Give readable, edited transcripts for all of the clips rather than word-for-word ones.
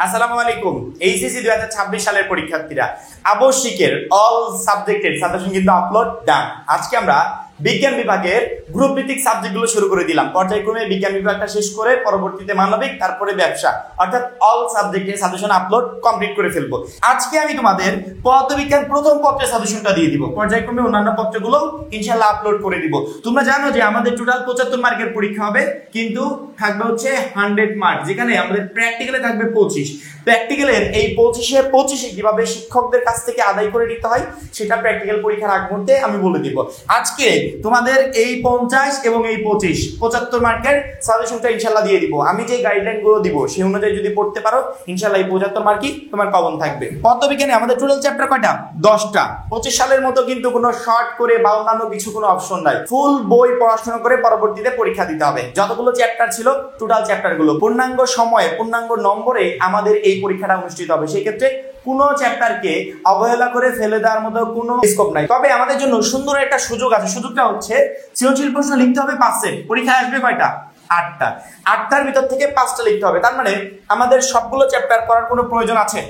আসসালামু আলাইকুম। এইচএসসি 2026 সালের পরীক্ষার্থীরা, আবশ্যিকের অল সাবজেক্টের সাজেশন কিন্তু আপলোড ডান। আজকে আমরা বিজ্ঞান বিভাগের গ্রুপ ভিত্তিক সাবজেক্টগুলো শুরু করে দিলাম। পর্যায়ক্রমে বিজ্ঞান বিভাগটা শেষ করে পরবর্তীতে মানবিক, তারপরে ব্যবসা, অর্থাৎ অল সাবজেক্টের সাজেশন আপলোড কমপ্লিট করে ফেলবো। আজকে আমি তোমাদের পদার্থবিজ্ঞান প্রথম পত্রের সাজেশনটা দিয়ে দিব, পর্যায়ক্রমে অন্যান্য পত্রগুলো ইনশাআল্লাহ আপলোড করে দিব। তোমরা জানো যে আমাদের টোটাল 75 মার্কের পরীক্ষা হবে, কিন্তু থাকবে হচ্ছে 100 মার্ক, যেখানে আমাদের প্র্যাকটিক্যালে থাকবে 25। প্র্যাকটিক্যালের এই 25 কিভাবে শিক্ষকদের কাছ থেকে আদায় করে নিতে হয় সেটা প্র্যাকটিক্যাল পরীক্ষার আগ মুহূর্তে আমি বলে দিব। আজকে তোমাদের এই 50 এবং এই 75 মার্কের সাজেশনটা ইনশাআল্লাহ দিয়ে দিব। আমি যে গাইডলাইন গুলো দিব সেই অনুযায়ী যদি পড়তে পারো ইনশাআল্লাহ এই 75 মার্কই তোমার কমন থাকবে। পদার্থবিজ্ঞানে আমাদের টোটাল চ্যাপ্টার কয়টা? 10টা। 25 সালের মতো কিন্তু কোনো শর্ট করে বা অন্যান্য কিছু কোনো অপশন নাই, ফুল বই পড়াশোনা করে পরবর্তীতে পরীক্ষা দিতে হবে। যতগুলো চ্যাপ্টার ছিল টোটাল চ্যাপ্টার গুলো পূর্ণাঙ্গ সময়ে পূর্ণাঙ্গ নম্বরে আমাদের এই পরীক্ষাটা অনুষ্ঠিত হবে। সেই ক্ষেত্রে কোনো চ্যাপ্টারকে অবহেলা করে ফেলে দেওয়ার মতো কোনো স্কোপ নাই। তবে আমাদের জন্য সুন্দর একটা সুযোগ আছে। সুযোগটা হচ্ছে সৃজনশীল প্রশ্ন লিখতে হবে 5 সেট। পরীক্ষায় আসবে কয়টা? 8টা। 8টার ভিতর থেকে 5টা লিখতে হবে। তার মানে আমাদের সবগুলো চ্যাপ্টার পড়ার কোনো প্রয়োজন আছে?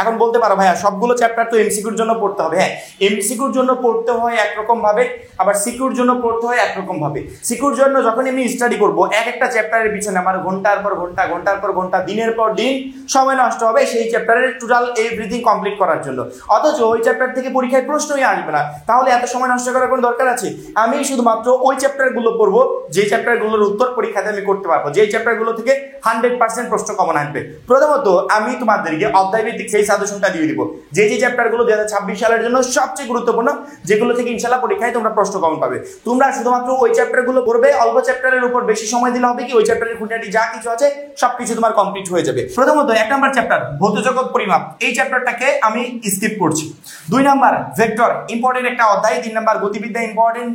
এখন বলতে পারো ভাইয়া সবগুলো চ্যাপ্টার তো এমসিকিউর জন্য পড়তে হবে। হ্যাঁ, এমসিকিউর জন্য পড়তে হয় একরকম ভাবে, আবার সিকিউর জন্য পড়তে হয় একরকম ভাবে। সিকিউর জন্য যখন আমি স্টাডি করব এক একটা চ্যাপ্টারের পিছনে আমার ঘন্টার পর ঘন্টা, ঘন্টার পর ঘন্টা, দিনের পর দিন সময় নষ্ট হবে সেই চ্যাপ্টারের টোটাল এভরিথিং কমপ্লিট করার জন্য। অথচ ওই চ্যাপ্টার থেকে পরীক্ষায় প্রশ্নই আসবে না, তাহলে এত সময় নষ্ট করার কোনো দরকার আছে? আমি শুধুমাত্র ওই চ্যাপ্টারগুলো পড়বো যে চ্যাপ্টারগুলোর উত্তর পরীক্ষাতে আমি করতে পারবো, যে চ্যাপ্টারগুলো থেকে 100% প্রশ্ন কমন আসবে। প্রথমত আমি তোমাদেরকে অধ্যায় ভিত্তিক সেই সাজেশনটা দিয়ে দিব, যে চ্যাপ্টারগুলো 2026 সালের জন্য সবচেয়ে গুরুত্বপূর্ণ, যেগুলো থেকে ইনশাআল্লাহ পরীক্ষায় তোমরা প্রশ্ন কমন পাবে। তোমরা শুধুমাত্র ওই চ্যাপ্টারগুলো পড়বে, অল্প চ্যাপ্টারের উপর বেশি সময় দিলে হবে কি ওই চ্যাপ্টারের খুঁটিনাটি যা কিছু আছে সবকিছু তোমার কমপ্লিট হয়ে যাবে। প্রথমত 1 নাম্বার চ্যাপ্টার ভৌত জগৎ পরিমাপ, এই চ্যাপ্টারটাকে আমি স্কিপ করছি। 2 নাম্বার ভেক্টর, ইম্পর্টেন্ট একটা অধ্যায়। 3 নাম্বার গতিবিদ্যা ইম্পর্টেন্ট।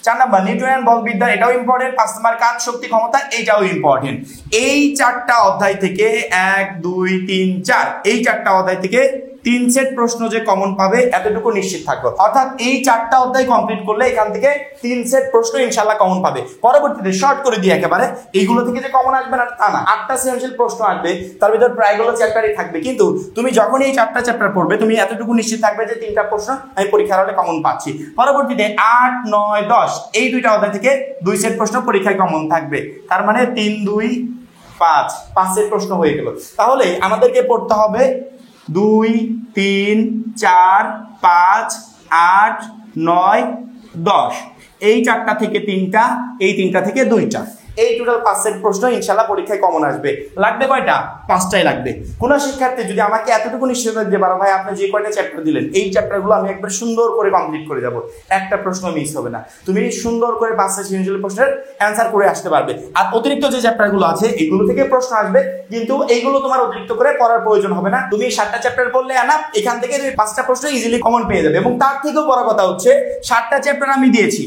4 নাম্বার নিউটনিয়ান বলবিদ্যা, এটাও ইম্পর্টেন্ট। 5 নাম্বার কাজ শক্তি ক্ষমতা, এইটাও ইম্পর্টেন্ট। এই 4টা অধ্যায় থেকে 1 2 3 4 এই 4টা অধ্যায় থেকে 3 সেট প্রশ্ন যে কমন পাবে এতটুকু নিশ্চিত থাকবো। অর্থাৎ এই 4টা অধ্যায় কমপ্লিট করলে এখান থেকে 3 সেট প্রশ্ন ইনশাআল্লাহ কমন পাবে। পরবর্তীতে শর্ট করে দিই একেবারে, এইগুলো থেকে যে কমন আসবে না তা না, 8টা সৃজনশীল প্রশ্ন আসবে, তার ভিতর প্রায়গুলো চ্যাপ্টারই থাকবে। কিন্তু তুমি যখন এই 4টা চ্যাপ্টার পড়বে তুমি এতটুকু নিশ্চিত থাকবে যে 3টা প্রশ্ন আমি পরীক্ষার হলে কমন পাচ্ছি। পরবর্তীতে 8 9 10 এই 2টা অধ্যায় থেকে 2 সেট প্রশ্ন পরীক্ষায় কমন থাকবে। তার মানে 3 2 5 সেট প্রশ্ন হয়ে গেল। তাহলে আমাদেরকে পড়তে হবে 2 3 4 5 8 9 10 এই 4টা থেকে 3টা, এই 3টা থেকে 2টা, এই টোটাল 5 সেট প্রশ্ন ইনশাআল্লাহ পরীক্ষায় কমন আসবে। লাগবে কয়টা? 5টাই লাগবে। কোন শিক্ষার্থী যদি আমাকে এতটুকু নিশ্চিত দিতে পারো ভাই আপনি যে কয়টা চ্যাপ্টার দিলেন এই চ্যাপ্টারগুলো আমি একবার সুন্দর করে কমপ্লিট করে যাব, একটা প্রশ্ন মিস হবে না, তুমি সুন্দর করে 5টা সৃজনশীল প্রশ্নের অ্যানসার করে আসতে পারবে। আর অতিরিক্ত যে চ্যাপ্টারগুলো আছে এগুলো থেকে প্রশ্ন আসবে, কিন্তু এইগুলো তোমার অতিরিক্ত করে পড়ার প্রয়োজন হবে না। তুমি 7টা চ্যাপ্টার পড়লে আনা, এখান থেকে তুমি 5টা প্রশ্ন ইজিলি কমন পেয়ে যাবে। এবং তার থেকেও বড় কথা হচ্ছে 7টা চ্যাপ্টার আমি দিয়েছি,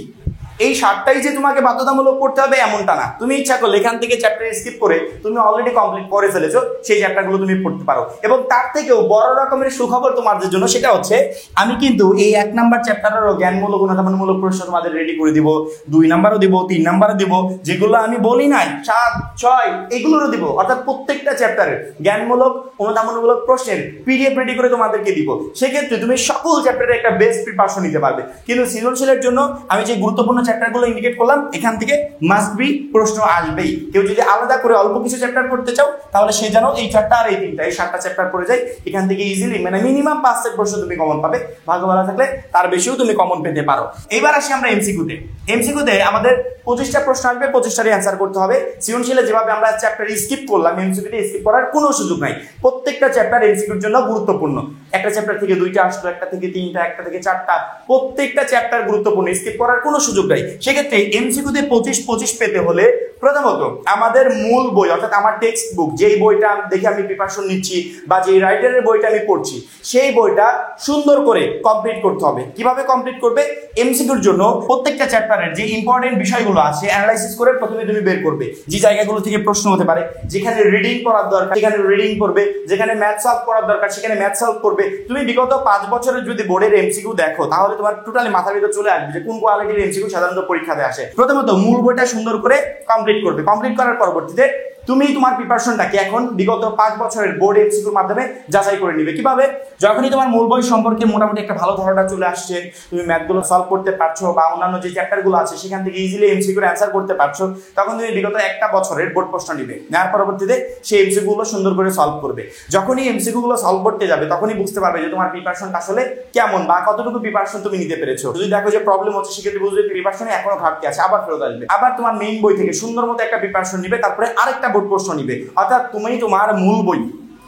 এই 7টাই যে তোমাকে বাধ্যতামূলক পড়তে হবে এমনটা না। তুমি ইচ্ছা করলে এখান থেকে চ্যাপ্টার স্কিপ করে তুমি অলরেডি কমপ্লিট করে ফেলেছো, সেই চ্যাপ্টারগুলো তুমি পড়তে পারো। এবং তার থেকেও বড় রকমের সুখবর তোমাদের জন্য, সেটা হচ্ছে আমি কিন্তু এই 1 নাম্বার চ্যাপ্টারেরও জ্ঞানমূলক অনুধাবনমূলক প্রশ্ন তোমাদের রেডি করে দিব, 2 নাম্বারও দিব, 3 নাম্বারও দিব, যেগুলো আমি বলি নাই 7 6 এগুলোরও দিব। অর্থাৎ প্রত্যেকটা চ্যাপ্টারের জ্ঞানমূলক অনুধাবনমূলক প্রশ্নের পিডিএফ রেডি করে তোমাদেরকে দিব। সেক্ষেত্রে তুমি সকল চ্যাপ্টারের একটা বেস্ট প্রিপারেশন নিতে পারবে। কিন্তু সৃজনশীলের জন্য আমি যে গুরুত্বপূর্ণ চ্যাপ্টারগুলো ইন্ডিকেট করলাম এখান থেকে মাস্ট বি প্রশ্ন আসবেই। কেউ যদি আলাদা করে অল্প কিছু চ্যাপ্টার পড়তে চাও তাহলে সে জানো এই 4টা আর এই 3টা, এই 7টা চ্যাপ্টার পড়ে যায়, এখান থেকে ইজিলি মানে মিনিমাম 5 সেট প্রশ্ন তুমি কমন পাবে। ভাগ্য ভালো থাকলে তার বেশিও তুমি কমন পেতে পারো। এবার আসি আমরা এমসিকিউতে। এমসিকিউতে আমাদের 25টা প্রশ্ন আসবে, 25টারই অ্যান্সার করতে হবে। সৃজনশীলে যেভাবে আমরা চ্যাপ্টার স্কিপ করলাম, এমসিকিউতে স্কিপ করার কোনো সুযোগ নাই। প্রত্যেকটা চ্যাপ্টার এমসিকিউর জন্য গুরুত্বপূর্ণ। একটা চ্যাপ্টার থেকে 2টা আসলো, একটা থেকে 3টা, একটা থেকে 4টা, প্রত্যেকটা চ্যাপ্টার গুরুত্বপূর্ণ, স্কিপ করার কোনো সুযোগ নাই। সেক্ষেত্রে এমসিকিউতে 25 পেতে হলে প্রথমত আমাদের মূল বই অর্থাৎ আমার টেক্সট বুক, যেই বইটা দেখে আমি প্রিপারেশন নিচ্ছি বা যেই রাইটারের বইটা আমি পড়ছি সেই বইটা সুন্দর করে কমপ্লিট করতে হবে। কিভাবে কমপ্লিট করবে? এমসিকিউর জন্য প্রত্যেকটা চ্যাপ্টারের যে ইম্পর্টেন্ট বিষয়গুলো আছে অ্যানালাইসিস করে প্রথমে তুমি বের করবে যে জায়গাগুলো থেকে প্রশ্ন হতে পারে। যেখানে রিডিং করার দরকার সেখানে রিডিং করবে, যেখানে ম্যাথ সলভ করার দরকার সেখানে ম্যাথ সলভ করবে। তুমি বিগত 5 বছরের যদি বোর্ডের এমসিকিউ দেখো তাহলে তোমার টোটালি মাথার ভিতর চলে আসবে যে কোন কোয়ালিটির এমসিকিউ সাধারণত পরীক্ষাতে আসে। প্রথমত মূল বইটা সুন্দর করে কমপ্লিট করবে। কমপ্লিট করার পরবর্তীতে তুমি তোমার প্রিপারেশনটাকে এখন বিগত 5 বছরের বোর্ড এমসিকিউর মাধ্যমে যাচাই করে নিবে। কিভাবে? যখনই তোমার মূল বই সম্পর্কে মোটামুটি একটা ভালো ধারণা চলে আসছে, তুমি ম্যাথগুলো সলভ করতে পারছো বা অন্যান্য যে চ্যাপ্টারগুলো আছে সেখান থেকে ইজিলি এমসিকিউর অ্যান্সার করতে পারছো, তখন তুমি বিগত একটা বছরের বোর্ড প্রশ্ন নিবে, নেওয়ার পরবর্তীতে সেই এমসিকিউগুলো সুন্দর করে সলভ করবে। যখনই এমসিকিউগুলো সলভ করতে যাবে তখনই বুঝতে পারবে যে তোমার প্রিপারেশনটা আসলে কেমন বা কতটুকু প্রিপারেশন তুমি নিতে পেরেছো। যদি দেখো যে প্রবলেম হচ্ছে, সেক্ষেত্রে বুঝবে প্রিপারেশনে এখনো ঘাটতি আছে, আবার ফেরত আসবে। আবার তোমার মেইন বই থেকে সুন্দর মতো একটা প্রিপারেশন নিবে, তারপরে আরেকটা বোর্ড প্রশ্ন নিবে। অর্থাৎ তুমি তোমার মূল বই,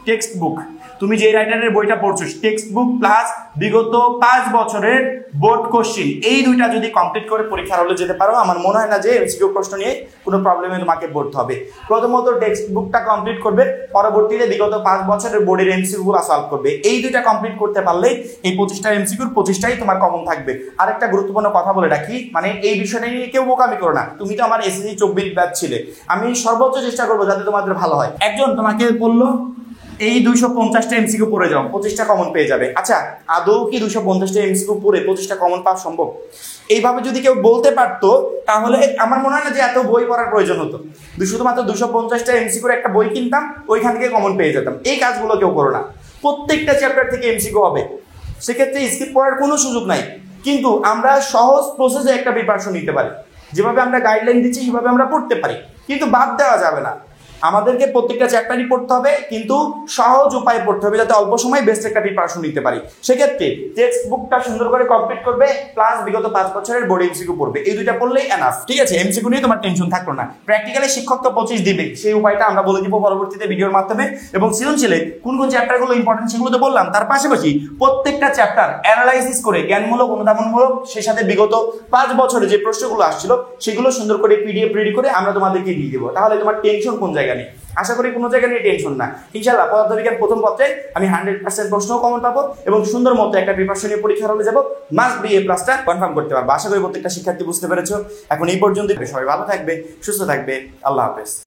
টেক্সট বুক, তুমি যে রাইটারের বইটা পড়ছো, টেক্সট বুক প্লাস বিগত 5 বছরের বোর্ড কোশ্চেন, এই দুইটা যদি কমপ্লিট করে পরীক্ষার হলে যেতে পারো, আমার মনে হয় না যে এমসিকিউ প্রশ্ন নিয়ে কোনো প্রবলেমে তোমাকে পড়তে হবে। প্রথমত টেক্সট বুকটা কমপ্লিট করবে, পরবর্তীতে বিগত 5 বছরের বোর্ডের এমসিকিউগুলো সলভ করবে। এই দুইটা কমপ্লিট করতে পারলেই এই 25টা এমসিকিউর 25টাই তোমার কমন থাকবে। আরেকটা গুরুত্বপূর্ণ কথা বলে রাখি, মানে এই বিষয়টা নিয়ে কেউ বোকামি করো না। তুমি তো আমার এসএসসি 24 ব্যাচ ছিলে, আমি সর্বোচ্চ চেষ্টা করবো যাতে তোমাদের ভালো হয়। একজন তোমাকে বললো এই 250টা এমসিকিউ পড়ে যাও, 25টা কমন পেয়ে যাবে। আচ্ছা, আদৌ কি 250টা এমসিকিউ পড়ে 25টা কমন পাওয়া সম্ভব? এইভাবে যদি কেউ বলতে পারতো তাহলে আমার মনে হয় না যে এত বই পড়ার প্রয়োজন হতো। শুধুমাত্র 250টা এমসিকিউর একটা বই কিনতাম, ওইখান থেকে কমন পেয়ে যেতাম। এই কাজগুলো কেউ করো না। প্রত্যেকটা চ্যাপ্টার থেকে এমসিকিউ হবে, সেক্ষেত্রে স্কিপ করার কোনো সুযোগ নাই। কিন্তু আমরা সহজ প্রসেসে একটা প্রিপারেশন নিতে পারি, যেভাবে আমরা গাইডলাইন দিচ্ছি সেভাবে আমরা পড়তে পারি, কিন্তু বাদ দেওয়া যাবে না। আমাদেরকে প্রত্যেকটা চ্যাপ্টারই পড়তে হবে, কিন্তু সহজ উপায়ে পড়তে হবে যাতে অল্প সময় বেস্ট একটা প্রিপারেশন নিতে পারি। সেক্ষেত্রে টেক্সট বুকটা সুন্দর করে কমপ্লিট করবে, প্লাস বিগত 5 বছরের বোর্ড এমসিকিউ পড়বে, এই দুইটা পড়লেই এনাফ। ঠিক আছে, এমসিকিউ নিয়ে তোমার টেনশন থাকলো না। প্র্যাকটিক্যালি শিক্ষক তো 25 দিবে, সেই উপায়টা আমরা বলে দিব পরবর্তীতে ভিডিওর মাধ্যমে। এবং সৃজনশীলে কোন কোন চ্যাপ্টারগুলো ইম্পর্টেন্ট সেগুলো তো বললাম, তার পাশাপাশি প্রত্যেকটা চ্যাপ্টার অ্যানালাইসিস করে জ্ঞানমূলক, অনুধাবনমূলক, সেই সাথে বিগত 5 বছরে যে প্রশ্নগুলো আসছিল সেগুলো সুন্দর করে পিডিএফ রেডি করে আমরা তোমাদেরকে দিয়ে দেবো। তাহলে তোমার টেনশন কোন জায়গা নেই, আশা করি কোনো জায়গা নিয়ে টেনশন না। ইনশাআল্লাহ পদার্থবিজ্ঞান প্রথম পত্রে আমি 100% প্রশ্নও কমন পাবো এবং সুন্দর মতো একটা প্রিপারেশন নিয়ে পরীক্ষার হলে যাবো, মাস্ট বি এ প্লাসটা কনফার্ম করতে পারবো। আশা করি প্রত্যেকটা শিক্ষার্থী বুঝতে পেরেছো। এখন এই পর্যন্ত, সবাই ভালো থাকবে, সুস্থ থাকবে, আল্লাহ হাফেজ।